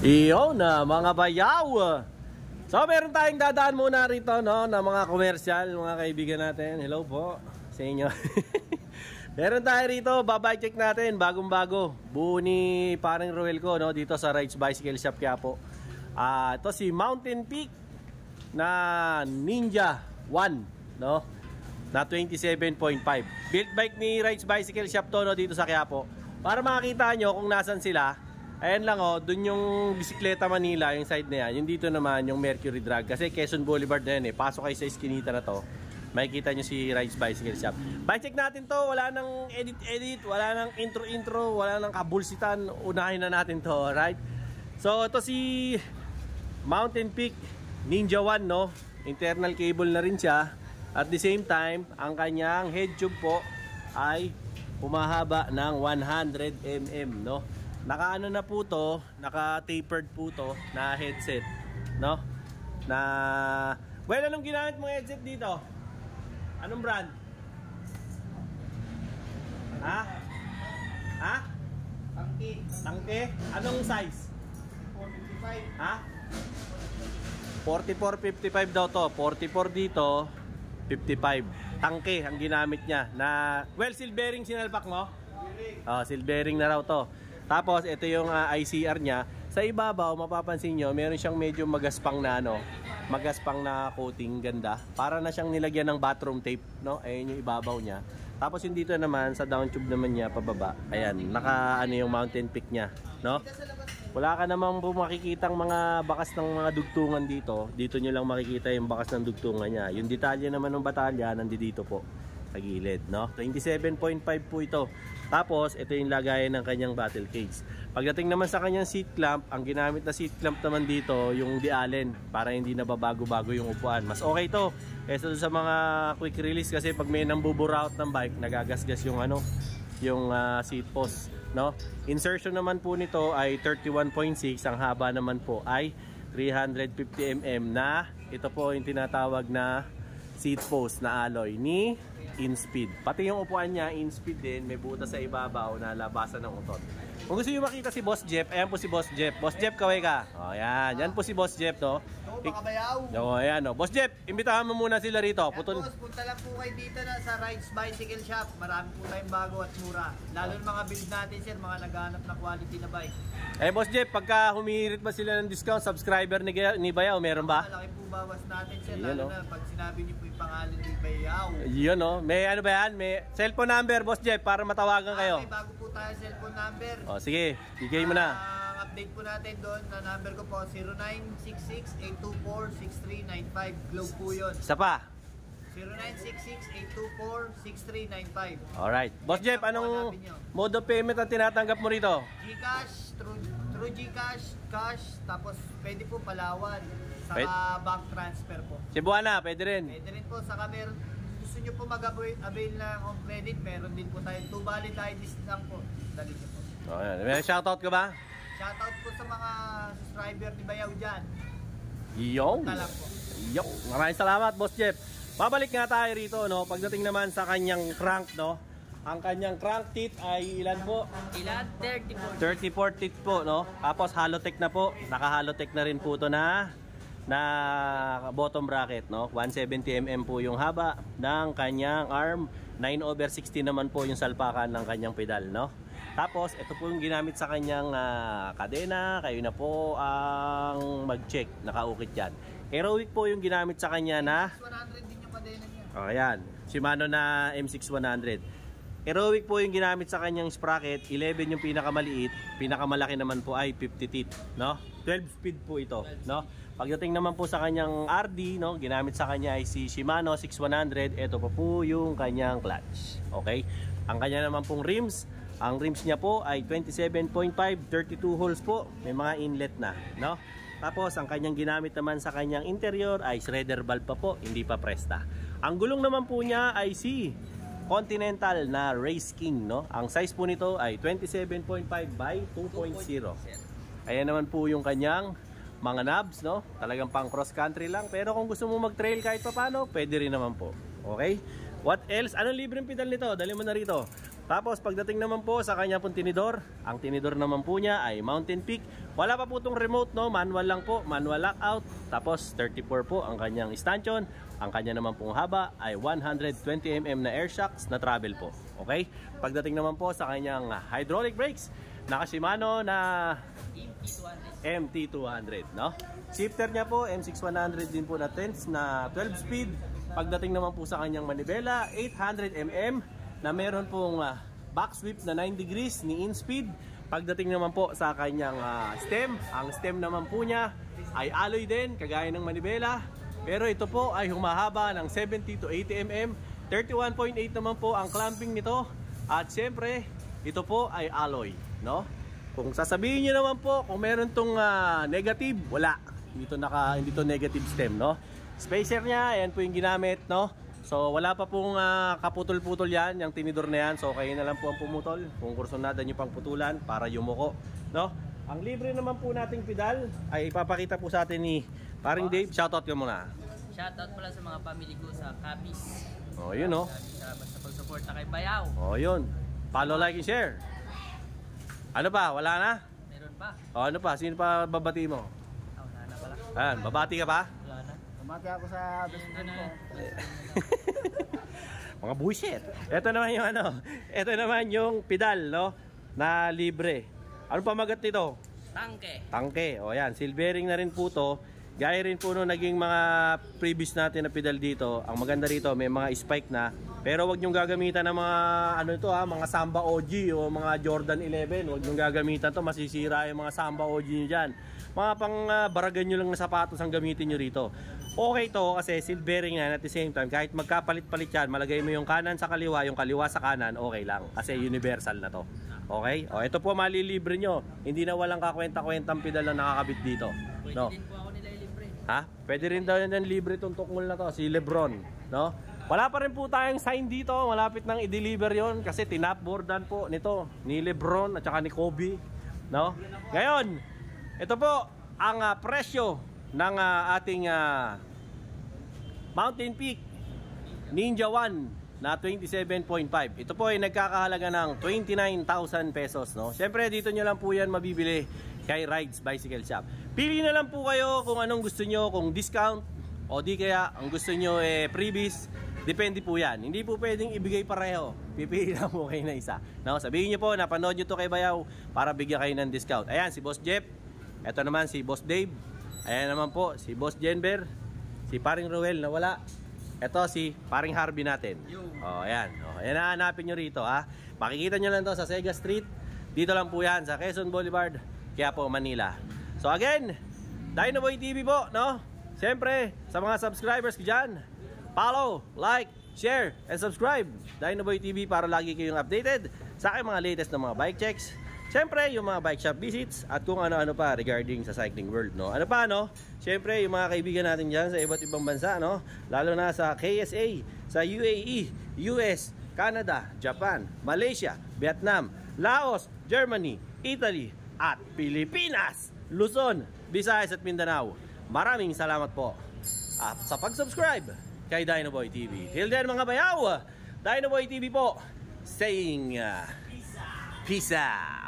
Iyo na mga bayaw. So meron tayong dadaan muna rito no, na mga komersyal, mga kaibigan natin. Hello po sa inyo. Meron tayo rito, babike check natin, bagong bago. Buo ni parang Roel ko no, dito sa Rides Bicycle Shop Quiapo. Ito si Mountain Peak na Ninja 1 no, na 27.5. Built bike ni Rides Bicycle Shop to no, dito sa Quiapo. Para makita nyo kung nasan sila. Ayan lang oh, dun yung Bisikleta Manila, yung side na yan. Yung dito naman, yung Mercury Drag. Kasi Quezon Boulevard na yan eh. Pasok kayo sa iskinita na to, makikita nyo si Rides Bicycle Shop. Bike check natin to, wala nang edit-edit, wala nang intro-intro, wala nang kabulsitan. Unahin na natin to, alright? So ito si Mountain Peak Ninja 1 no. Internal cable na rin siya. At the same time, ang kanyang head tube po ay humahaba ng 100mm no. Naka-ano na po to, naka-tapered po to na headset, no? Na, well, anong ginamit mong headset dito? Anong brand? Ha? Ha? Tangke. Tangke? Anong size? 455. Ha? 44-55 daw to. 44 dito, 55. Tangke ang ginamit niya na, well, seal bearing sinalpak mo? Oh, seal bearing na raw to. Tapos ito yung ICR niya. Sa ibabaw mapapansin nyo, meron siyang medyo magaspang na ano, magaspang na coating, ganda. Para na siyang nilagyan ng bathroom tape, no? Ayun yung ibabaw niya. Tapos yung dito naman sa down tube naman niya pababa. Ayan, naka ano yung Mountain Peak niya, no? Wala ka namang makikitang mga bakas ng mga dugtungan dito. Dito nyo lang makikita yung bakas ng dugtungan niya. Yung detalye naman ng batalya nandito po sa gilid, no? 27.5 po ito. Tapos ito yung lagayan ng kanyang battle cage. Pagdating naman sa kanyang seat clamp, ang ginamit na seat clamp naman dito yung Di Allen, para hindi na babago-bago yung upuan. Mas okay to kaysa sa mga quick release, kasi pag may nambubura out ng bike, nagagasgas yung ano, yung seat post, no? Insertion naman po nito ay 31.6, ang haba naman po ay 350mm na ito po yung tinatawag na seat post na alloy ni InSpeed. Pati yung upuan niya, InSpeed din, may butas sa ibabaw na labasan ng utot. Kung gusto nyo makita si Boss Jeff, ayan po si Boss Jeff. Boss Jeff, kaway ka. O, yan. Yan po si Boss Jeff, no? Oo, baka bayaw. O, ayan, no? Boss Jeff, imbitahan mo muna sila rito. Putol. Boss, punta lang po kayo dito na sa Rides Bicycle Shop. Marami po tayong bago at mura. Lalo yung mga build natin, sir, mga naghahanap na quality na bike. Eh, Boss Jeff, pagka humihirit ba sila ng discount, subscriber ni Bayaw, meron ba? Malaki po bawas natin, sir. Yan, lalo na pag sinabi niyo po yung pangalan ni Bayaw. Yun, no? May ano ba yan? May cellphone number, Boss Jeff, para matawagan kayo. Okay, bago po tayo cellphone number. O, sige. Bigay mo na. Ang update po natin doon, na number ko po 0966-824-6395. Globe po yun. Isa pa. 0966-824-6395. Alright. Boss Jeff, anong mode of payment ang tinatanggap mo rito? Gcash, through Gcash, cash, tapos pwede po Palawan, saka bank transfer po. Cebuana, pwede rin. Pwede rin po, saka meron, gusto nyo po mag-avail ng home credit, meron din po tayong 2 valid IDs lang po. Dali nyo po. Ayan. May shoutout ka ba? Shoutout po sa mga subscriber ni Bayaw dyan. Yung. Talang po. Yung. Maraming salamat, Boss Jeff. Babalik nga tayo rito, no? Pagdating naman sa kanyang crank, no? Ang kanyang crank teeth ay ilan po? Ilan? 34. 34 teeth po, no? Tapos Halotech na po. Naka-Halotech na rin po ito na bottom bracket, no? 170mm po yung haba ng kanyang arm. 9/60 naman po yung salpakan ng kanyang pedal, no? Tapos ito po yung ginamit sa kanyang kadena. Kayo na po ang mag-check. Nakaukit yan. Heroic po yung ginamit sa kanya na 100 din yung kadena niya. oh, ayan. Shimano na M6100. Heroic po yung ginamit sa kanyang sprocket. 11 yung pinakamaliit. Pinakamalaki naman po ay 50 teeth, no? 12 speed po ito, no? Pagdating naman po sa kanyang RD, no, ginamit sa kanya ay si Shimano 6100. Ito po yung kanyang clutch. Okay? Ang kanya naman pong rims, ang rims niya po ay 27.5, 32 holes po. May mga inlet na, no? Tapos ang kanyang ginamit naman sa kanyang interior ay shredder valve pa po, hindi pa presta. Ang gulong naman po niya ay si Continental na Race King, no? Ang size po nito ay 27.5 by 2.0. Ayan naman po yung kanyang mga knobs, no? Talagang pang cross country lang, pero kung gusto mo mag-trail kahit paano, pwede rin naman po. Okay? What else? Anong libreng pedal nito? Dali mo na rito. Tapos pagdating naman po sa kanya pong tinidor, ang tinidor naman po niya ay Mountain Peak Wala pa po itong remote, no? Manual lang po, manual lockout. Tapos 34 po ang kanyang stanchion. Ang kanya naman pong haba ay 120mm na air shocks na travel po. Okay? Pagdating naman po sa kanyang hydraulic brakes, naka Shimano na MT200, no? Shifter niya po, M6100 din po na 10 na 12 speed. Pagdating naman po sa kanyang manibela, 800mm na meron pong back sweep na 9 degrees ni in speed. Pagdating naman po sa kanyang stem, ang stem naman po niya ay alloy din, kagaya ng manibela. Pero ito po ay humahaba ng 70 to 80 mm. 31.8 naman po ang clamping nito. At syempre, ito po ay alloy, no? Kung sasabihin niyo naman po kung meron tong negative, wala. Hindi to negative stem, no? Spacer niya, ayan po yung ginamit, no? So wala pa pong kaputol-putol yan, yung tinidor na yan. So kayo na lang po ang pumutol kung kursunada nyo pang putulan para yumuko, no? Ang libre naman po nating pedal ay ipapakita po sa atin ni Paring Dave. Shoutout ka muna. Shoutout pala sa mga family ko sa Capiz. Oh, yun, no? Basta pag-support na kay Bayaw. Oh, yun. Follow, like, and share. Ano pa? Wala na? Meron pa. Oh, ano pa? Sino pa babati mo? Wala na pala. Ayan, babati ka pa? Wala na. Tumati ako sa best friend ko. Mga bullshit. Ito naman yung ito naman yung pedal, no? Na libre. Ano pa magat nito? Tangke. Tangke. O yan, silvering na rin po to. Gaya rin po nung naging mga previous natin na pedal dito. Ang maganda rito, may mga spike na. Pero wag nyong gagamitan ng mga mga Samba OG o mga Jordan 11. Wag nyong gagamitan to, masisira yung mga Samba OG nyo dyan. Mga pang baragan nyo lang na sapatos ang gamitin nyo rito. Okay to kasi silvering na, at the same time kahit magkapalit-palit yan, malagay mo yung kanan sa kaliwa, yung kaliwa sa kanan, okay lang kasi universal na to. Okay? O ito po malilibre nyo. Hindi na walang kakwenta-kwentang pedal na nakakabit dito. Pwede No? din po ako nila ilibre. Ha? Pwede rin daw yan libre itong tukmol na to, si Lebron, no? Wala pa rin po tayong sign dito, malapit nang i-deliver yon kasi tinapboardan po nito ni Lebron at saka ni Kobe, no? Ngayon, ito po ang presyo ng ating Mountain Peak Ninja 1 na 27.5. Ito po ay nagkakahalaga ng 29,000 pesos, no? Siyempre dito nyo lang po yan mabibili kay Rides Bicycle Shop. Pili na lang po kayo kung anong gusto nyo, kung discount o di kaya ang gusto nyo freebies. Depende po yan. Hindi po pwedeng ibigay pareho. Pipili lang po kayo na isa, no? Sabihin nyo po, napanood nyo to kay Bayaw para bigyan kayo ng discount. Ayan, si Boss Jeff. Ito naman si Boss Dave. Ayan naman po si Boss Jenber. Si Paring Ruel na wala. Ito si Paring Harvey natin. Oh, ayan. Oh, ayan na, hanapin nyo rito, ha. Makikita nyo lang to sa Sega Street. Dito lang po yan sa Quezon Boulevard, Quiapo, Manila. So again, Dinoboy TV po, no? Siyempre, sa mga subscribers ko dyan, follow, like, share, and subscribe Dinoboy TV para lagi kayong updated sa aking mga latest na mga bike checks. Siyempre, yung mga bike shop visits at kung ano-ano pa regarding sa cycling world, no? Ano pa, no? Siyempre, yung mga kaibigan natin dyan sa iba't ibang bansa, no? Lalo na sa KSA, sa UAE, US, Canada, Japan, Malaysia, Vietnam, Laos, Germany, Italy, at Pilipinas, Luzon, Visayas at Mindanao. Maraming salamat po at sa pag-subscribe kay Dinoboy TV. Till then mga bayaw, Dinoboy TV po saying peace out.